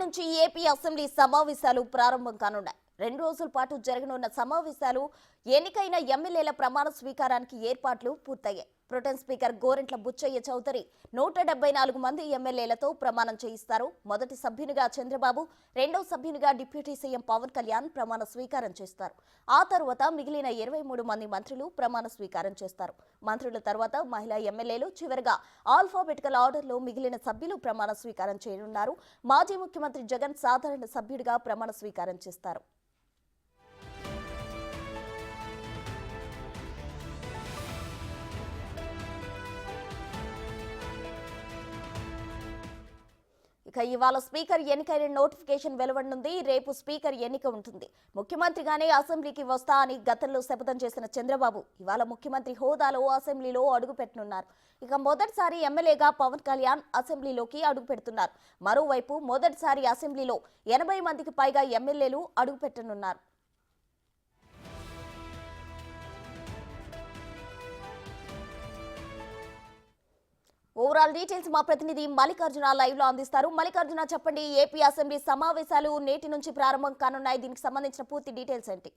నుంచి AP assembly సమావేశాలు ప్రారంభం కానున్నాయి. 2 రోజుల పాటు జరగనున్న సమావేశాలు ఎన్నికైన ఎమ్మెల్యేల ప్రమాణ స్వీకారానికి ఏర్పాట్లు పూర్తయ్యాయి. ప్రొటెం స్పీకర్ గోరంట్ల బుచ్చయ్య చౌదరి 174 మంది ఎమ్మెల్యేలతో ప్రమాణం చేయిస్తారు. మొదటి సభ్యునిగా చంద్రబాబు, రెండో సభ్యునిగా డిప్యూటీ సీఎం పవన్ కళ్యాణ్ ప్రమాణ స్వీకారం చేస్తారు. ఆ తర్వాత మిగిలిన 23 మంది మంత్రులు ప్రమాణ స్వీకారం చేస్తారు. మంత్రుల తర్వాత మహిళా ఎమ్మెల్యేలు, చివరిగా ఆల్ఫాబెటికల్ ఆర్డర్లో మిగిలిన సభ్యులు ప్రమాణ స్వీకారం చేయనున్నారు. మాజీ ముఖ్యమంత్రి జగన్ సాధారణ సభ్యుడిగా ప్రమాణ స్వీకారం చేస్తారు. ఇక ఇవాళ స్పీకర్ ఎన్నికైన నోటిఫికేషన్ వెలువడనుంది. రేపు స్పీకర్ ఎన్నిక ఉంటుంది. ముఖ్యమంత్రిగానే అసెంబ్లీకి వస్తా అని గతంలో శపథం చేసిన చంద్రబాబు ఇవాళ ముఖ్యమంత్రి హోదాలో అసెంబ్లీలో అడుగుపెట్టనున్నారు. ఇక మొదటిసారి ఎమ్మెల్యేగా పవన్ కళ్యాణ్ అసెంబ్లీలోకి అడుగుపెడుతున్నారు. మరోవైపు మొదటిసారి అసెంబ్లీలో 80 మందికి పైగా ఎమ్మెల్యేలు అడుగుపెట్టనున్నారు. ఓవరాల్ డీటెయిల్స్ మా ప్రతినిధి మల్లికార్జున లైవ్ లో అందిస్తారు. మల్లికార్జున, చెప్పండి, ఏపీ అసెంబ్లీ సమావేశాలు నేటి నుంచి ప్రారంభం కానున్నాయి. దీనికి సంబంధించిన పూర్తి డీటెయిల్స్ ఏంటి?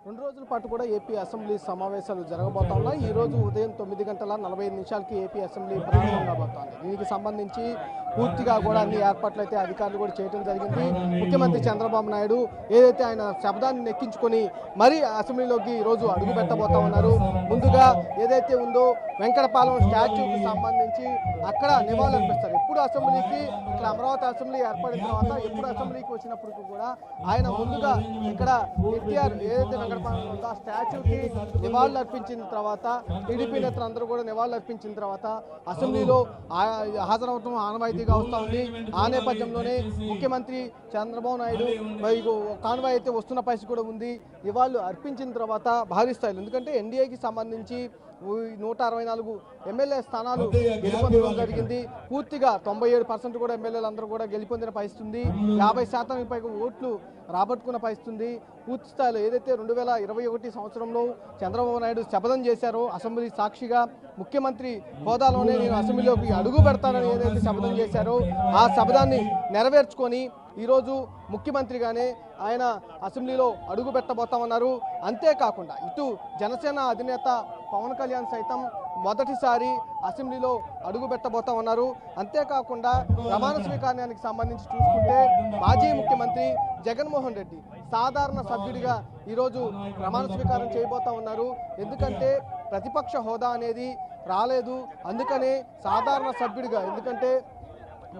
2 రోజుల పాటు కూడా ఏపీ అసెంబ్లీ సమావేశాలు జరగబోతా ఉన్నాయి. ఈ రోజు ఉదయం 9:45 ఏపీ అసెంబ్లీ ప్రారంభం కాబోతోంది. దీనికి సంబంధించి పూర్తిగా కూడా అన్ని ఏర్పాట్లు అయితే అధికారులు కూడా చేయడం జరిగింది. ముఖ్యమంత్రి చంద్రబాబు నాయుడు ఏదైతే ఆయన శబ్దాన్ని నెక్కించుకొని మరీ అసెంబ్లీలోకి ఈరోజు అడుగు పెట్టబోతా ఉన్నారు. ముందుగా ఏదైతే ఉందో వెంకటపాలెం స్టాచ్యూకి సంబంధించి అక్కడ నివాళులు అర్పిస్తారు. ఎప్పుడు అసెంబ్లీకి ఇక్కడ అమరావతి అసెంబ్లీ ఏర్పడిన తర్వాత ఎప్పుడు అసెంబ్లీకి వచ్చినప్పటికీ కూడా ఆయన ముందుగా ఇక్కడ ఎన్టీఆర్ ఏదైతే వెంకటపాలెం ఉందో ఆ స్టాచ్యూకి నివాళులు అర్పించిన తర్వాత టీడీపీ నేతలందరూ కూడా నివాళులు అర్పించిన తర్వాత అసెంబ్లీలో హాజరవటం ఆనవాయితీగా వస్తూ ఉంది. ఆ నేపథ్యంలోనే ముఖ్యమంత్రి చంద్రబాబు నాయుడు కాన్వాయ్ అయితే వస్తున్న పరిస్థితి కూడా ఉంది. నివాళులు అర్పించిన తర్వాత భారీ స్థాయిలో, ఎందుకంటే ఎన్డీఏకి సంబంధించి 164 ఎమ్మెల్యే స్థానాలు గెలుపొందడం జరిగింది. పూర్తిగా 97% కూడా ఎమ్మెల్యేలు అందరూ కూడా గెలుపొందిన పరిస్థితి ఉంది. 50% పైగా ఓట్లు రాబట్టుకున్న పరిస్థితి ఉంది. పూర్తి స్థాయిలో ఏదైతే 2021 సంవత్సరంలో చంద్రబాబు నాయుడు శపథం చేశారో అసెంబ్లీ సాక్షిగా ముఖ్యమంత్రి హోదాలోనే నేను అసెంబ్లీలోకి అడుగు పెడతానని ఏదైతే శపథం చేశారో ఆ శపథాన్ని నెరవేర్చుకొని ఈరోజు ముఖ్యమంత్రిగానే ఆయన అసెంబ్లీలో అడుగు పెట్టబోతామన్నారు. అంతేకాకుండా ఇటు జనసేన అధినేత పవన్ కళ్యాణ్ సైతం మొదటిసారి అసెంబ్లీలో అడుగు పెట్టబోతామన్నారు. అంతేకాకుండా ప్రమాణ స్వీకారానికి సంబంధించి చూసుకుంటే మాజీ ముఖ్యమంత్రి జగన్మోహన్ రెడ్డి సాధారణ సభ్యుడిగా ఈరోజు ప్రమాణ స్వీకారం చేయబోతా ఉన్నారు. ఎందుకంటే ప్రతిపక్ష హోదా అనేది రాలేదు, అందుకనే సాధారణ సభ్యుడిగా, ఎందుకంటే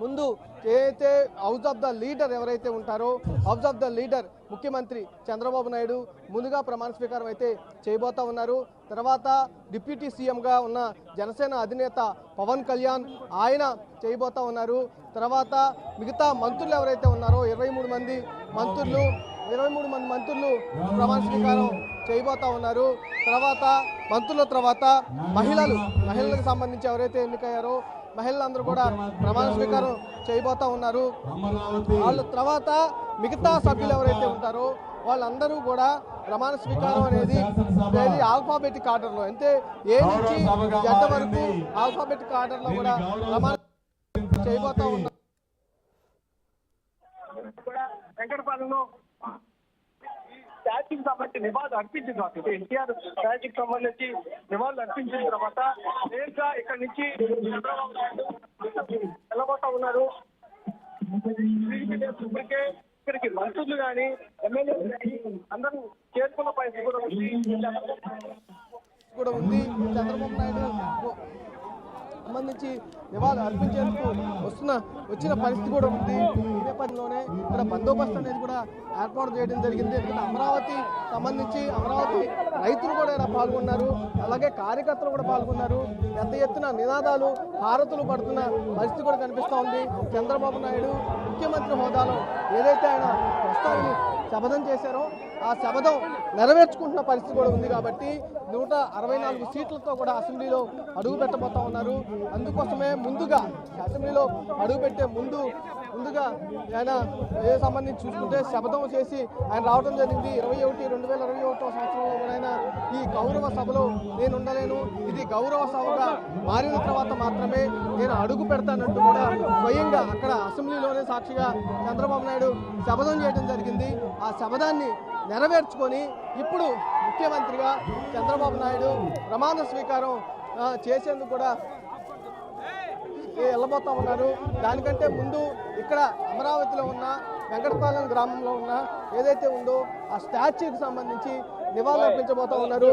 ముందు ఏదైతే హౌస్ ఆఫ్ ద లీడర్ ఎవరైతే ఉంటారో హౌస్ ఆఫ్ ద లీడర్ ముఖ్యమంత్రి చంద్రబాబు నాయుడు ముందుగా ప్రమాణ స్వీకారం అయితే చేయబోతా ఉన్నారు. తర్వాత డిప్యూటీ సీఎంగా ఉన్న జనసేన అధినేత పవన్ కళ్యాణ్ ఆయన చేయబోతా ఉన్నారు. తర్వాత మిగతా మంత్రులు ఎవరైతే ఉన్నారో 23 మంది మంత్రులు ప్రమాణ స్వీకారం చేయబోతా ఉన్నారు. తర్వాత మంత్రుల తర్వాత మహిళలకు సంబంధించి ఎవరైతే ఎన్నికయ్యారో మహిళలందరూ కూడా ప్రమాణ స్వీకారం చేయబోతా ఉన్నారు. వాళ్ళ తర్వాత మిగతా సభ్యులు ఎవరైతే ఉంటారో వాళ్ళందరూ కూడా ప్రమాణ స్వీకారం అనేది ఆల్ఫాబెటిక్ ఆర్డర్లో, అంటే ఏ నుంచి జడ్డ వరకు ఆల్ఫాబెటిక్ ఆర్డర్లో కూడా ప్రమాణం చేయబోతా ఉన్నారు. వెంకటపాలెంలో స్టాచ్యూకి సంబంధించి నివాళులు అర్పించిన తర్వాత ఎన్టీఆర్ స్టాచ్యూకి సంబంధించి నివాళులు అర్పించిన తర్వాత నేరుగా ఇక్కడ నుంచి చంద్రబాబు నాయుడు వెళ్ళబోతా ఉన్నారు. ఇక్కడికి మంత్రులు కానీ ఎమ్మెల్యేలు కానీ అందరూ చేరుకున్న పరిస్థితి కూడా ఉంది. చంద్రబాబు నాయుడు సంబంధించి నివాళులు అర్పించేందుకు వచ్చిన పరిస్థితి కూడా ఉంది. ఈ నేపథ్యంలోనే ఇక్కడ బందోబస్తు అనేది కూడా ఏర్పాటు చేయడం జరిగింది. ఎందుకంటే అమరావతి సంబంధించి అమరావతి రైతులు కూడా ఇలా పాల్గొన్నారు, అలాగే కార్యకర్తలు కూడా పాల్గొన్నారు. పెద్ద ఎత్తున నినాదాలు, హారతులు పడుతున్న పరిస్థితి కూడా కనిపిస్తూ ఉంది. చంద్రబాబు నాయుడు ముఖ్యమంత్రి హోదాలో ఏదైతే ఆయన ప్రస్తావన శపథం చేశారో ఆ శపథం నెరవేర్చుకుంటున్న పరిస్థితి కూడా ఉంది. కాబట్టి 164 సీట్లతో కూడా అసెంబ్లీలో అడుగు పెట్టబోతా ఉన్నారు. అందుకోసమే ముందుగా అసెంబ్లీలో అడుగుపెట్టే ముందుగా ఆయన సంబంధించి చూసుకుంటే శపథం చేసి ఆయన రావడం జరిగింది. 2021 సంవత్సరంలో కూడా ఆయన ఈ గౌరవ సభలో నేను ఉండలేను, ఇది గౌరవ సభగా మారిన తర్వాత మాత్రమే నేను అడుగు పెడతానంటూ కూడా స్వయంగా అక్కడ అసెంబ్లీలోనే సాక్షిగా చంద్రబాబు నాయుడు శపథం చేయడం జరిగింది. ఆ శపథాన్ని నెరవేర్చుకొని ఇప్పుడు ముఖ్యమంత్రిగా చంద్రబాబు నాయుడు ప్రమాణ స్వీకారం చేసేందుకు కూడా వెళ్ళబోతా ఉన్నారు. దానికంటే ముందు ఇక్కడ అమరావతిలో ఉన్న వెంకటపాలెం గ్రామంలో ఉన్న ఏదైతే ఉందో ఆ స్టాచ్యూకి సంబంధించి నివాళులర్పించబోతా ఉన్నారు.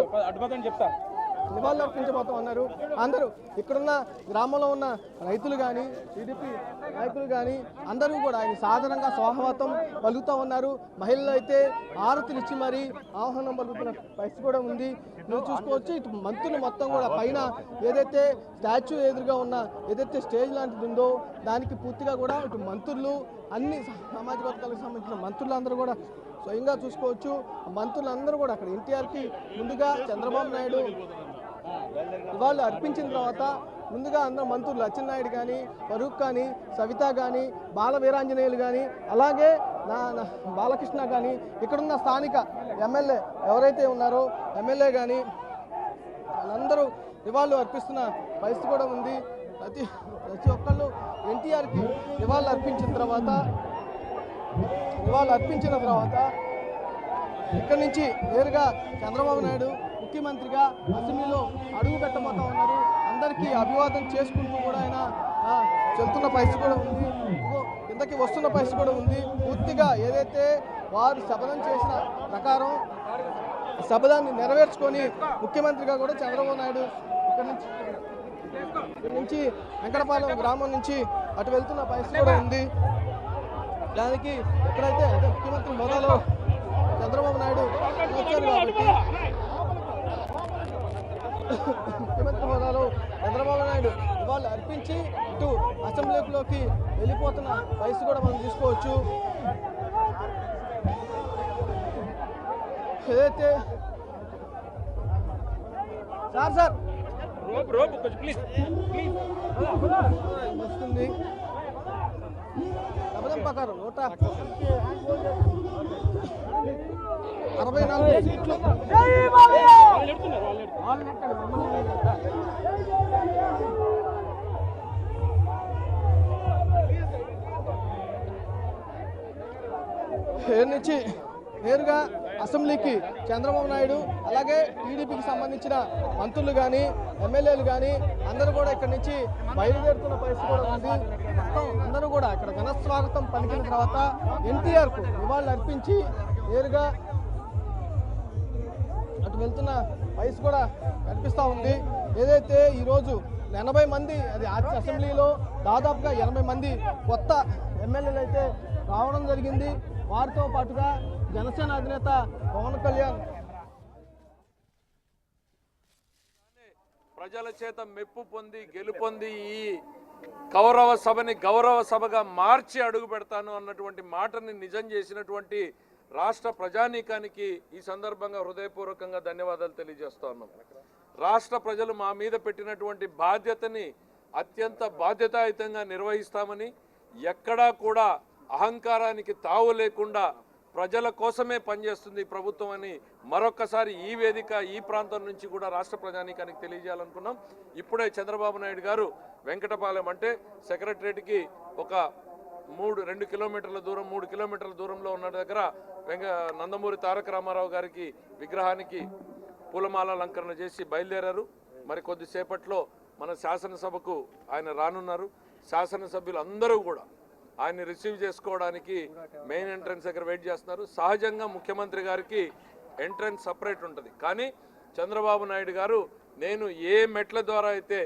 అందరూ ఇక్కడున్న గ్రామంలో ఉన్న రైతులు కానీ టీడీపీ నాయకులు కానీ అందరూ కూడా ఆయన సాధారణంగా స్వాగతం పలుకుతూ ఉన్నారు. మహిళలు అయితే ఆరతులు ఇచ్చి మరీ ఆహ్వానం పలుకుతున్న పరిస్థితి కూడా ఉంది. నువ్వు చూసుకోవచ్చు, ఇటు మంత్రులు మొత్తం కూడా పైన ఏదైతే స్టాచ్యూ ఎదురుగా ఉన్న ఏదైతే స్టేజ్ లాంటిది ఉందో దానికి పూర్తిగా కూడా ఇటు మంత్రులు అన్ని సామాజిక వర్గాలకు సంబంధించిన మంత్రులందరూ కూడా స్వయంగా చూసుకోవచ్చు. మంత్రులందరూ కూడా అక్కడ ఎన్టీఆర్కి ముందుగా చంద్రబాబు నాయుడు ఇవాళ అర్పించిన తర్వాత ముందుగా అందరూ మంత్రులు అచ్చెన్నాయుడు కానీ, ఫరూక్ కానీ, సవిత కానీ, బాల వీరాంజనేయులు కానీ, అలాగే బాలకృష్ణ కానీ, ఇక్కడున్న స్థానిక ఎమ్మెల్యే ఎవరైతే ఉన్నారో ఎమ్మెల్యే కానీ వాళ్ళందరూ నివాళులు అర్పిస్తున్న పరిస్థితి కూడా ఉంది. ప్రతి ఒక్కళ్ళు ఎన్టీఆర్కి నివాళులు అర్పించిన తర్వాత ఇక్కడి నుంచి నేరుగా చంద్రబాబు నాయుడు ముఖ్యమంత్రిగా అసెంబ్లీలో అడుగు పెట్టబోతా ఉన్నారు. అందరికీ అభివాదం చేసుకుంటూ కూడా ఆయన చెల్తున్న పరిస్థితి కూడా ఉంది, కిందకి వస్తున్న పరిస్థితి కూడా ఉంది. పూర్తిగా ఏదైతే వారు శపథం చేసిన ప్రకారం శపథాన్ని నెరవేర్చుకొని ముఖ్యమంత్రిగా కూడా చంద్రబాబు నాయుడు ఇక్కడి నుంచి వెంకటపాలెం గ్రామం నుంచి అటు వెళ్తున్న పరిస్థితి కూడా ఉంది. దానికి ఎక్కడైతే ముఖ్యమంత్రి హోదాలో చంద్రబాబు నాయుడు వచ్చారు కాబట్టి ముఖ్యమంత్రి హోదాలో చంద్రబాబు నాయుడు ఇవాళ అర్పించి ఇటు అసెంబ్లీలోకి వెళ్ళిపోతున్న పరిస్థితి కూడా మనం చూసుకోవచ్చు. ఏదైతే సార్ వస్తుంది శపథం ప్రకారం 164 సీట్లు నుంచి నేరుగా అసెంబ్లీకి చంద్రబాబు నాయుడు అలాగే టీడీపీకి సంబంధించిన మంత్రులు కానీ ఎమ్మెల్యేలు కానీ అందరూ కూడా ఇక్కడి నుంచి బయలుదేరుతున్న పరిస్థితి కూడా ఉంది. మొత్తం అందరూ కూడా ఇక్కడ ఘనస్వాగతం పలికిన తర్వాత ఎన్టీఆర్కు నివాళులు అర్పించి నేరుగా అటు వెళ్తున్న పరిస్థితి కూడా కనిపిస్తూ ఉంది. ఏదైతే ఈరోజు 80 మంది అది అసెంబ్లీలో దాదాపుగా 80 మంది కొత్త ఎమ్మెల్యేలు అయితే రావడం జరిగింది. వారితో పాటుగా జనసేన అధినేత పవన్ కళ్యాణ్ ప్రజల చేత మెప్పు పొంది గెలుపొంది ఈ కౌరవ సభని గౌరవ సభగా మార్చి అడుగు పెడతాను అన్నటువంటి మాటని నిజం చేసినటువంటి రాష్ట్ర ప్రజానీకానికి ఈ సందర్భంగా హృదయపూర్వకంగా ధన్యవాదాలు తెలియజేస్తా ఉన్నాం. రాష్ట్ర ప్రజలు మా మీద పెట్టినటువంటి బాధ్యతని అత్యంత బాధ్యతాయుతంగా నిర్వహిస్తామని, ఎక్కడా కూడా అహంకారానికి తావు లేకుండా ప్రజల కోసమే పనిచేస్తుంది ప్రభుత్వం అని మరొక్కసారి ఈ వేదిక ఈ ప్రాంతం నుంచి కూడా రాష్ట్ర ప్రజానీకానికి తెలియజేయాలనుకున్నాం. ఇప్పుడే చంద్రబాబు నాయుడు గారు వెంకటపాలెం అంటే సెక్రటరేట్కి ఒక 2 కిలోమీటర్ల దూరం 3 కిలోమీటర్ల దూరంలో ఉన్న దగ్గర నందమూరి తారక రామారావు గారికి విగ్రహానికి పూలమాల అలంకరణ చేసి బయలుదేరారు. మరి కొద్దిసేపట్లో మన శాసనసభకు ఆయన రానున్నారు. శాసనసభ్యులు అందరూ కూడా ఆయన్ని రిసీవ్ చేసుకోవడానికి మెయిన్ ఎంట్రన్స్ దగ్గర వెయిట్ చేస్తున్నారు. సహజంగా ముఖ్యమంత్రి గారికి ఎంట్రన్స్ సపరేట్ ఉంటుంది, కానీ చంద్రబాబు నాయుడు గారు నేను ఏ మెట్ల ద్వారా అయితే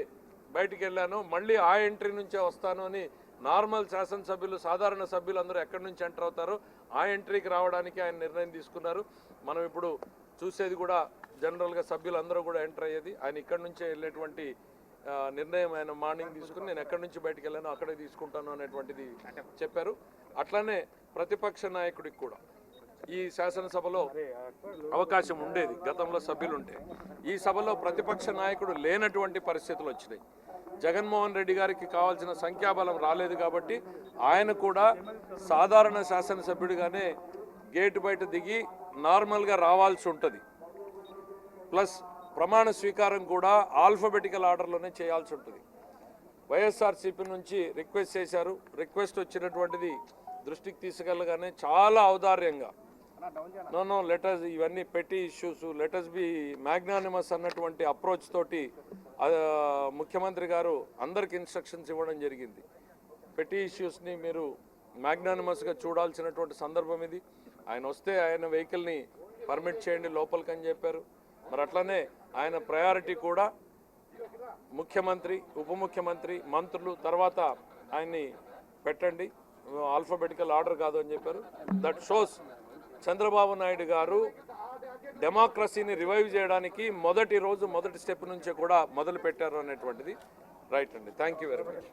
బయటికి వెళ్ళానో మళ్ళీ ఆ ఎంట్రీ నుంచే వస్తాను అని నార్మల్ శాసనసభ్యులు సాధారణ సభ్యులు అందరూ ఎక్కడి నుంచి ఎంటర్ అవుతారో ఆ ఎంట్రీకి రావడానికి ఆయన నిర్ణయం తీసుకున్నారు. మనం ఇప్పుడు చూసేది కూడా జనరల్గా సభ్యులు అందరూ కూడా ఎంటర్ అయ్యేది ఆయన ఇక్కడి నుంచే వెళ్ళేటువంటి నిర్ణయం ఆయన మార్నింగ్ తీసుకుని నేను ఎక్కడి నుంచి బయటకు వెళ్ళానో అక్కడే తీసుకుంటాను అనేటువంటిది చెప్పారు. అట్లానే ప్రతిపక్ష నాయకుడికి కూడా ఈ శాసనసభలో అవకాశం ఉండేది, గతంలో సభ్యులుంటే. ఈ సభలో ప్రతిపక్ష నాయకుడు లేనటువంటి పరిస్థితులు వచ్చినాయి. జగన్మోహన్ రెడ్డి గారికి కావాల్సిన సంఖ్యాబలం రాలేదు కాబట్టి ఆయన కూడా సాధారణ శాసనసభ్యుడిగానే గేటు బయట దిగి నార్మల్గా రావాల్సి ఉంటుంది. ప్లస్ ప్రమాణ స్వీకారం కూడా ఆల్ఫబెటికల్ ఆర్డర్లోనే చేయాల్సి ఉంటుంది. వైఎస్ఆర్సీపీ నుంచి రిక్వెస్ట్ చేశారు. రిక్వెస్ట్ వచ్చినటువంటిది దృష్టికి తీసుకెళ్ళగానే చాలా ఔదార్యంగా నో లెటర్స్, ఇవన్నీ పెట్టి ఇష్యూస్, లెటర్స్ బి మ్యాగ్నానిమస్ అన్నటువంటి అప్రోచ్ తోటి ముఖ్యమంత్రి గారు అందరికి ఇన్స్ట్రక్షన్స్ ఇవ్వడం జరిగింది. పెట్టి ఇష్యూస్ని మీరు మ్యాగ్నానిమస్గా చూడాల్సినటువంటి సందర్భం ఇది. ఆయన వస్తే ఆయన వెహికల్ని పర్మిట్ చేయండి లోపలికి అని చెప్పారు. మరి అట్లనే ఆయన ప్రయారిటీ కూడా ముఖ్యమంత్రి, ఉప ముఖ్యమంత్రి, మంత్రులు తర్వాత ఆయన్ని పెట్టండి, ఆల్ఫాబెటికల్ ఆర్డర్ కాదు అని చెప్పారు. దట్ షోస్ చంద్రబాబు నాయుడు గారు డెమోక్రసీని రివైవ్ చేయడానికి మొదటి స్టెప్ నుంచే కూడా మొదలు పెట్టారు అనేటువంటిది రైట్ అండి. Thank you very much.